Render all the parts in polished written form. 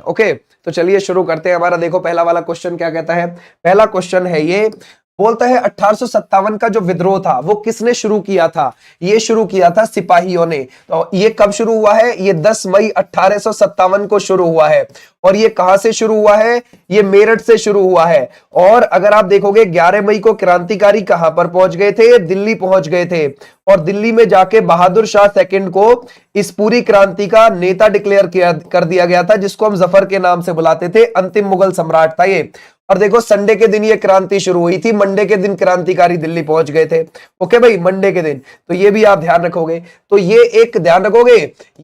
Okay, तो चलिए शुरू करते हैं। हमारा देखो पहला वाला क्वेश्चन क्या कहता है। पहला क्वेश्चन है ये, बोलता है 1857 का जो विद्रोह था वो किसने शुरू किया था। ये शुरू किया था सिपाहियों ने। तो ये कब शुरू हुआ है, ये 10 मई 1857 को शुरू हुआ है। और ये कहां से शुरू हुआ है, ये मेरठ से शुरू हुआ है। और अगर आप देखोगे 11 मई को क्रांतिकारी कहां पर पहुंच गए थे, दिल्ली पहुंच गए थे। और दिल्ली में जाके बहादुर शाह सेकंड को इस पूरी क्रांति का नेता डिक्लेयर कर दिया गया था, जिसको हम जफर के नाम से बुलाते थे। अंतिम मुगल सम्राट था ये। और देखो संडे के दिन ये क्रांति शुरू हुई थी, मंडे के दिन क्रांतिकारी दिल्ली पहुंच गए थे। ओके भाई, मंडे के दिन। तो ये भी आप ध्यान रखोगे। तो ये एक ध्यान रखोगे,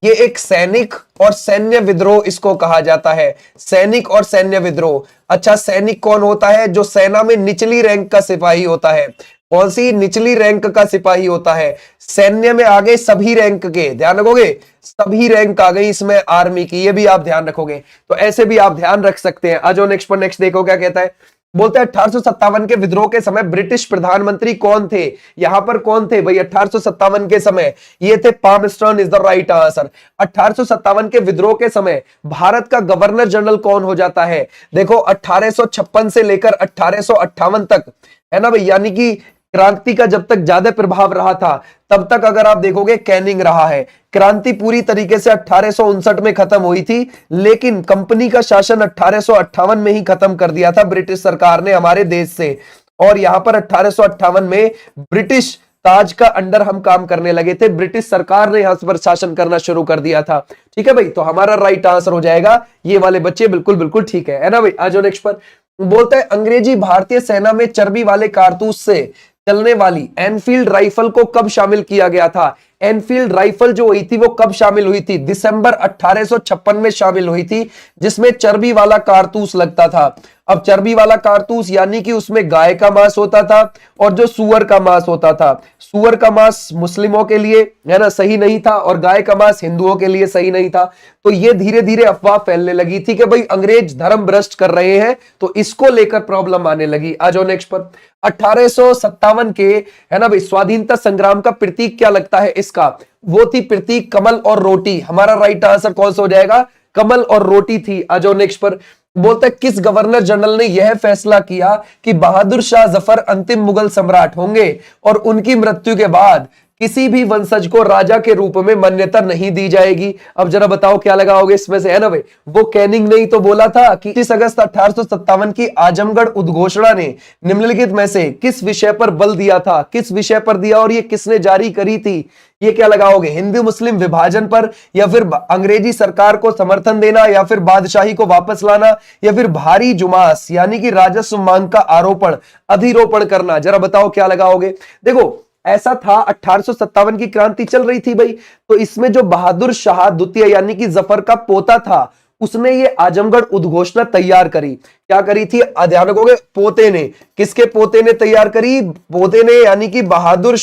ये एक सैनिक और सैन्य विद्रोह इसको कहा जाता है। सैनिक और सैन्य विद्रोह। अच्छा, सैनिक कौन होता है, जो सेना में निचली रैंक का सिपाही होता है। कौन सी निचली रैंक का सिपाही होता है। सैन्य में आ गए सभी रैंक के, ध्यान रखोगे, सभी रैंक आ गई इसमें आर्मी की, ये भी आप ध्यान रखोगे। तो ऐसे भी आप ध्यान रख सकते हैं। आज नेक्स्ट पर नेक्स्ट देखो क्या कहता है। बोलते हैं 1857 के विद्रोह के समय ब्रिटिश प्रधानमंत्री कौन थे। यहां पर कौन थे भाई 1857 के समय, ये थे पामस्टर्न इज द राइट आंसर। 1857 के विद्रोह के समय भारत का गवर्नर जनरल कौन हो जाता है। देखो 1856 से लेकर 1858 तक, है ना भाई, यानी कि क्रांति का जब तक ज्यादा प्रभाव रहा था तब तक अगर आप देखोगे कैनिंग रहा है। क्रांति पूरी तरीके से 1859 में खत्म हुई थी, लेकिन कंपनी का शासन 1858 में ही खत्म कर दिया था ब्रिटिश सरकार ने हमारे देश से। और यहां पर 1858 में ब्रिटिश ताज का अंडर हम काम करने लगे थे। ब्रिटिश सरकार ने यहां पर शासन करना शुरू कर दिया था। ठीक है भाई, तो हमारा राइट आंसर हो जाएगा ये वाले बच्चे, बिल्कुल बिल्कुल ठीक है ना भाई। आज नेक्स्ट पर बोलता है अंग्रेजी भारतीय सेना में चर्बी वाले कारतूस से चलने वाली एनफील्ड राइफल को कब शामिल किया गया था। एनफील्ड राइफल जो हुई थी वो कब शामिल हुई थी, दिसंबर 1856 में शामिल हुई थी, जिसमें चर्बी वाला कारतूस लगता था। अब चर्बी वाला कारतूस यानी कि उसमें गाय का मांस होता था और जो सुअर का मांस होता था। सुअर का मांस मुस्लिमों के लिए, है ना, सही नहीं था, और गाय का मांस हिंदुओं के लिए सही नहीं था। तो ये धीरे धीरे अफवाह फैलने लगी थी कि भाई अंग्रेज धर्म भ्रष्ट कर रहे हैं, तो इसको लेकर प्रॉब्लम आने लगी। आ जाओ नेक्स्ट पर। 1857 के, है ना भाई, स्वाधीनता संग्राम का प्रतीक क्या लगता है इसका, वो थी प्रतीक कमल और रोटी। हमारा राइट आंसर कौन सा हो जाएगा, कमल और रोटी थी। आ जाओ नेक्स्ट पर। बोलता है किस गवर्नर जनरल ने यह फैसला किया कि बहादुर शाह जफर अंतिम मुगल सम्राट होंगे और उनकी मृत्यु के बाद किसी भी वंशज को राजा के रूप में मान्यता नहीं दी जाएगी। अब जरा बताओ क्या लगाओगे इसमें से, है ना भाई। वो कैनिंग ने ही तो बोला था कि 30 अगस्त 1857 की आजमगढ़ उद्घोषणा ने निम्नलिखित में से किस विषय पर बल दिया था, किस विषय पर दिया और ये किसने जारी करी थी। ये क्या लगाओगे, हिंदू मुस्लिम विभाजन पर, या फिर अंग्रेजी सरकार को समर्थन देना, या फिर बादशाही को वापस लाना, या फिर भारी जुमास यानी कि राजस्व मांग का आरोपण अधिरोपण करना। जरा बताओ क्या लगाओगे। देखो ऐसा था 1857 की क्रांति चल रही थी भाई, तो इसमें जो बहादुर शाह द्वितीय यानी कि जफर का पोता था, उसने ये आजमगढ़ उद्घोषणा तैयार करी। क्या करी थी, ध्यान रखोगे, पोते ने। किसके पोते ने तैयार करी, पोते ने यानी कि बहादुर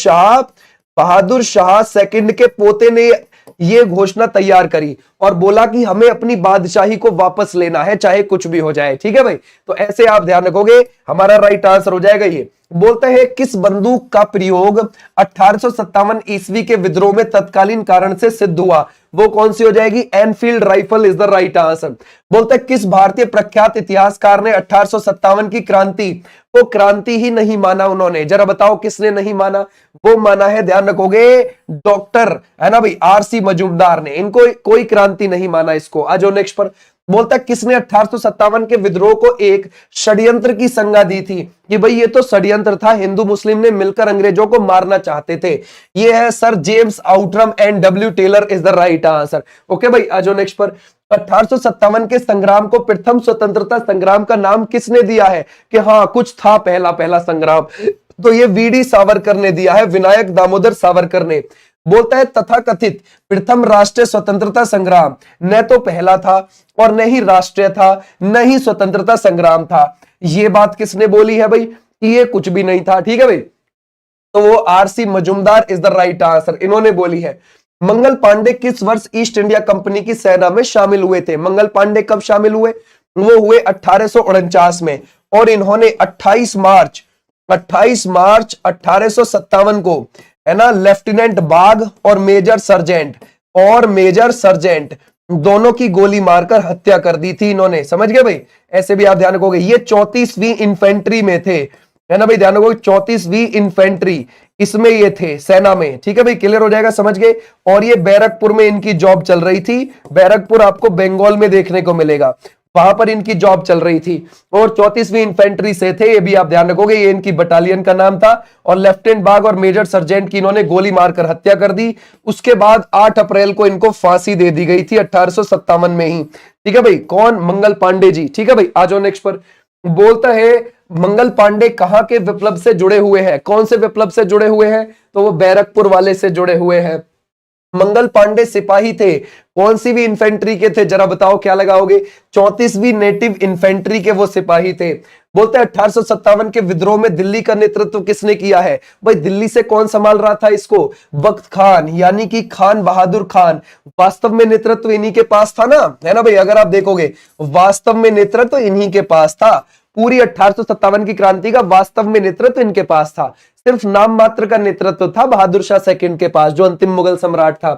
शाह सेकंड के पोते ने ये घोषणा तैयार करी और बोला कि हमें अपनी बादशाही को वापस लेना है, चाहे कुछ भी हो जाए। ठीक है भाई, तो ऐसे आप ध्यान रखोगे, हमारा राइट आंसर हो जाएगा ये। बोलते हैं किस बंदूक का प्रयोग 1857 ईस्वी के विद्रोह में तत्कालीन कारण से सिद्ध हुआ, वो कौन सी हो जाएगी, Enfield rifle is the right answer. बोलते हैं किस भारतीय प्रख्यात इतिहासकार ने 1857 की क्रांति को क्रांति ही नहीं माना उन्होंने। जरा बताओ किसने नहीं माना, वो माना है, ध्यान रखोगे, डॉक्टर, है ना भाई, आरसी मजूमदार ने। इनको कोई क्रांति नहीं माना इसको। आ जाओ नेक्स्ट पर। बोलता किसने 1857 के विद्रोह को एक षड्यंत्र की संज्ञा दी थी कि भाई ये तो षड्यंत्र था, हिंदू मुस्लिम ने मिलकर अंग्रेजों को मारना चाहते थे। ये है sir James Outram and W Taylor is the right answer. Okay भाई, आ जाओ नेक्स्ट पर। 1857 के संग्राम को प्रथम स्वतंत्रता संग्राम का नाम किसने दिया है कि हाँ कुछ था पहला संग्राम, तो ये वीडी सावरकर ने दिया है, विनायक दामोदर सावरकर ने। बोलता है तथाकथित प्रथम राष्ट्रीय स्वतंत्रता संग्राम न तो पहला था और न ही राष्ट्रीय था, न ही स्वतंत्रता संग्राम था। ये बात किसने बोली है भाई, ये कुछ भी नहीं था। ठीक है भाई, तो वो RC Majumdar is the right answer, इन्होंने बोली है। मंगल पांडे किस वर्ष ईस्ट इंडिया कंपनी की सेना में शामिल हुए थे। मंगल पांडे कब शामिल हुए, वो हुए 1849 में, और इन्होंने 28 मार्च 1857 को, है ना, लेफ्टिनेंट बाग और मेजर सर्जेंट दोनों की गोली मारकर हत्या कर दी थी इन्होंने। समझ गए भाई, ऐसे भी आप ध्यान रखोगे। ये 34वीं इन्फेंट्री में थे, है ना भाई, ध्यान रखोगे 34वीं इन्फेंट्री इसमें ये थे, सेना में। ठीक है भाई, क्लियर हो जाएगा, समझ गए। और ये बैरकपुर में इनकी जॉब चल रही थी। बैरकपुर आपको बंगाल में देखने को मिलेगा, वहां पर इनकी जॉब चल रही थी। और 34वीं इन्फेंट्री से थे, ये भी आप ध्यान रखोगे, ये इनकी बटालियन का नाम था। और लेफ्टिनेंट बाग और मेजर सर्जेंट की इन्होंने गोली मारकर हत्या कर दी। उसके बाद 8 अप्रैल को इनको फांसी दे दी गई थी 1857 में ही। ठीक है भाई, कौन? मंगल पांडे जी। ठीक है भाई, आ जाओ नेक्स्ट पर। बोलता है मंगल पांडे कहां के विप्लव से जुड़े हुए हैं? कौन से विप्लव से जुड़े हुए हैं? तो वो बैरकपुर वाले से जुड़े हुए हैं। मंगल पांडे सिपाही थे, कौन सी भी इन्फेंट्री के थे? जरा बताओ क्या लगाओगे? 34वीं नेटिव इन्फेंट्री के वो सिपाही थे। बोलते हैं 1857 के विद्रोह में दिल्ली का नेतृत्व किसने किया है? भाई दिल्ली से कौन संभाल रहा था इसको? बख्त खान, यानी कि खान बहादुर खान। वास्तव में नेतृत्व इन्हीं के पास था ना, है ना भाई? अगर आप देखोगे वास्तव में नेतृत्व इन्हीं के पास था। पूरी 1857 की क्रांति का वास्तव में नेतृत्व इनके पास था। सिर्फ नाम मात्र का नेतृत्व था बहादुर शाह सेकंड के पास, जो अंतिम मुगल सम्राट था।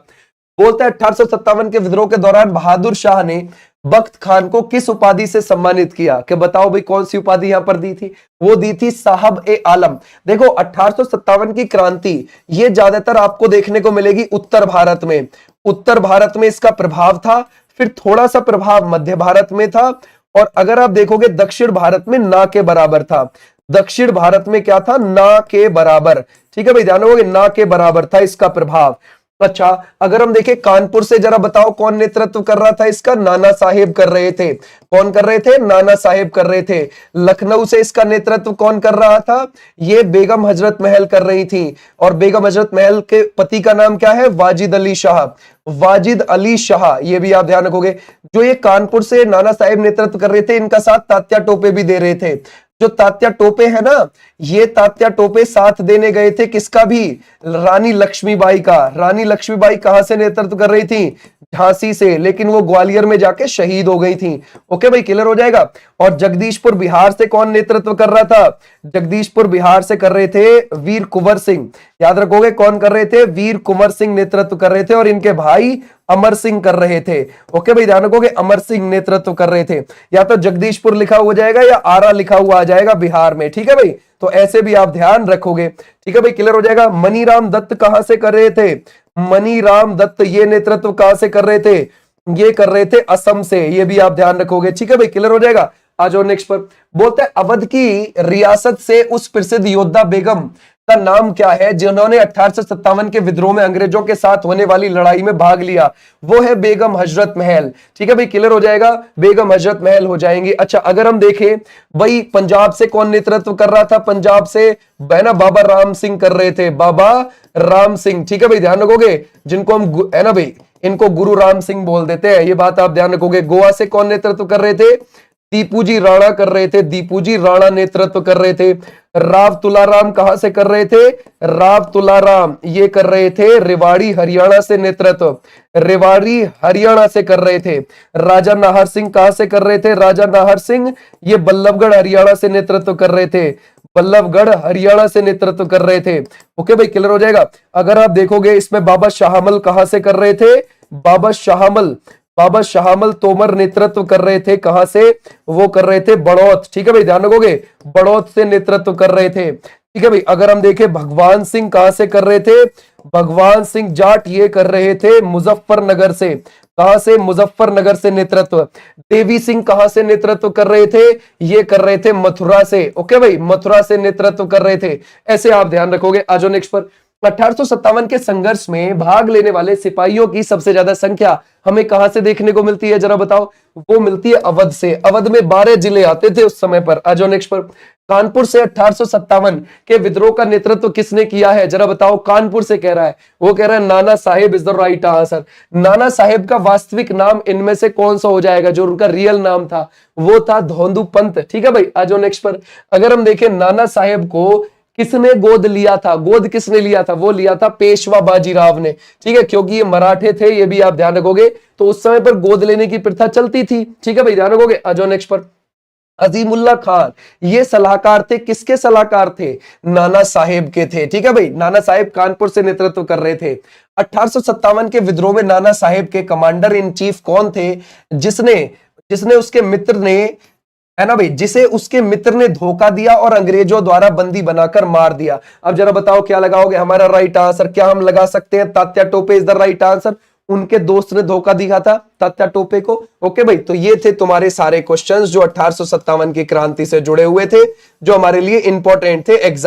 बोलता है 1857 के विद्रोह के दौरान बहादुर शाह ने बख्त खान को किस उपाधि से सम्मानित किया? कि बताओ भाई, कौन सी उपाधि यहां पर दी थी? वो दी थी साहब ए आलम। देखो 1857 की क्रांति ये ज्यादातर आपको देखने को मिलेगी उत्तर भारत में। उत्तर भारत में इसका प्रभाव था, फिर थोड़ा सा प्रभाव मध्य भारत में था, और अगर आप देखोगे दक्षिण भारत में ना के बराबर था। दक्षिण भारत में क्या था? ना के बराबर। ठीक है भाई, ध्यान रखोगे, ना के बराबर था इसका प्रभाव। अच्छा, अगर हम देखें कानपुर से, जरा बताओ कौन नेतृत्व कर रहा था इसका? नाना साहेब कर रहे थे। कौन कर रहे थे? नाना साहेब कर रहे थे। लखनऊ से इसका नेतृत्व कौन कर रहा था? ये बेगम हजरत महल कर रही थी। और बेगम हजरत महल के पति का नाम क्या है? वाजिद अली शाह। वाजिद अली शाह, ये भी आप ध्यान रखोगे। जो ये कानपुर से नाना साहेब नेतृत्व कर रहे थे, इनका साथ तात्या टोपे भी दे रहे थे। जो तात्या टोपे है ना, ये तात्या टोपे साथ देने गए थे किसका भी? रानी लक्ष्मीबाई का। रानी लक्ष्मीबाई कहां से नेतृत्व कर रही थी? झांसी से, लेकिन वो ग्वालियर में जाके शहीद हो गई थी। ओके भाई, क्लियर हो जाएगा। और जगदीशपुर बिहार से कौन नेतृत्व कर रहा था? जगदीशपुर बिहार से कर रहे थे वीर कुंवर सिंह। याद रखोगे, कौन कर रहे थे? वीर कुंवर सिंह नेतृत्व कर रहे थे, और इनके भाई अमर सिंह कर रहे थे। ओके भाई, ध्यान रखोगे, अमर सिंह नेतृत्व कर रहे थे। या तो जगदीशपुर लिखा हो जाएगा या आरा लिखा हुआ आ जाएगा बिहार में। ठीक है भाई, तो ऐसे भी आप ध्यान रखोगे। ठीक है भाई, क्लियर हो जाएगा। मनीराम दत्त कहां से कर रहे थे? मनीराम दत्त ये नेतृत्व कहां से कर रहे थे? ये कर रहे थे असम से। ये भी आप ध्यान रखोगे। ठीक है भाई, क्लियर हो जाएगा। आ जाओ नेक्स्ट पर। बोलते हैं अवध की रियासत से उस प्रसिद्ध योद्धा बेगम का नाम क्या है जिन्होंने 1857 के विद्रोह में अंग्रेजों के साथ होने वाली लड़ाई में भाग लिया? वो है बेगम हजरत महल। ठीक है भाई, क्लियर हो जाएगा, बेगम हजरत महल हो जाएंगी। अच्छा, अगर हम देखें भाई पंजाब से कौन नेतृत्व कर रहा था? पंजाब से है ना बाबा राम सिंह कर रहे थे, बाबा राम सिंह। ठीक है भाई, ध्यान रखोगे, जिनको हम है ना भाई इनको गुरु राम सिंह बोल देते हैं, ये बात आप ध्यान रखोगे। गोवा से कौन नेतृत्व कर रहे थे? दीपूजी राणा कर रहे थे। दीपूजी राणा नेतृत्व कर रहे थे। राव तुलाराम कहां से कर रहे थे? राव तुलाराम ये कर रहे थे रेवाड़ी हरियाणा से नेतृत्व। रेवाड़ी हरियाणा से कर रहे थे। राजा नाहर सिंह कहां से कर रहे थे? राजा नाहर सिंह ये बल्लभगढ़ हरियाणा से नेतृत्व कर रहे थे। बल्लभगढ़ हरियाणा से नेतृत्व कर रहे थे। ओके भाई, क्लियर हो जाएगा। अगर आप देखोगे इसमें बाबा शाहमल कहां से कर रहे थे? बाबा शाहमल तोमर नेतृत्व कर रहे थे। कहां से? वो कर रहे थे बड़ौत। ठीक है भाई, ध्यान रखोगे, बड़ौत से नेतृत्व कर रहे थे। ठीक है भाई, अगर हम देखें भगवान सिंह कहां से कर रहे थे? भगवान सिंह जाट ये कर रहे थे मुजफ्फरनगर से। कहां से? मुजफ्फरनगर से नेतृत्व। देवी सिंह कहां से नेतृत्व कर रहे थे? ये कर रहे थे मथुरा से। ओके भाई, मथुरा से नेतृत्व कर रहे थे। ऐसे आप ध्यान रखोगे। आज नेक्स्ट पर। 1857 के संघर्ष में भाग लेने वाले सिपाहियों की सबसे ज्यादा संख्या हमें कहां से देखने को मिलती है? जरा बताओ। वो मिलती है अवध से। अवध में 12 जिले आते थे उस समय पर। आ जाओ नेक्स्ट पर। कानपुर से 1857 के विद्रोह का नेतृत्व किसने किया है? जरा बताओ। कानपुर से कह रहा है, वो कह रहा है Nana Saheb is the right answer. Nana Saheb का वास्तविक नाम इनमें से कौन सा हो जाएगा? जो उनका रियल नाम था वो था धोंदू पंत। ठीक है भाई, आ जाओ नेक्स्ट पर। अगर हम देखें नाना साहेब को किसने गोद लिया था? गोद किसने लिया था? वो लिया था पेशवा बाजीराव ने। ठीक है, क्योंकि ये मराठे थे, ये भी आप ध्यान रखोगे। तो उस समय पर गोद लेने की प्रथा चलती थी। ठीक है भाई, ध्यान रखोगे। आ जाओ नेक्स्ट पर। अजीमुल्ला खान, ये सलाहकार थे, किसके सलाहकार थे? नाना साहेब के थे। ठीक है भाई, नाना साहेब कानपुर से नेतृत्व कर रहे थे। 1857 के विद्रोह में नाना साहेब के कमांडर इन चीफ कौन थे? जिसने उसके मित्र ने, है ना भाई, जिसे उसके मित्र ने धोखा दिया और अंग्रेजों द्वारा बंदी बनाकर मार दिया। अब जरा बताओ क्या लगाओगे? हमारा राइट आंसर क्या हम लगा सकते हैं? Tatya Tope is the right answer. उनके दोस्त ने धोखा दिया था तात्या टोपे को। ओके भाई, तो ये थे तुम्हारे सारे क्वेश्चंस जो 1857 की क्रांति से जुड़े हुए थे, जो हमारे लिए इंपॉर्टेंट थे एग्जाम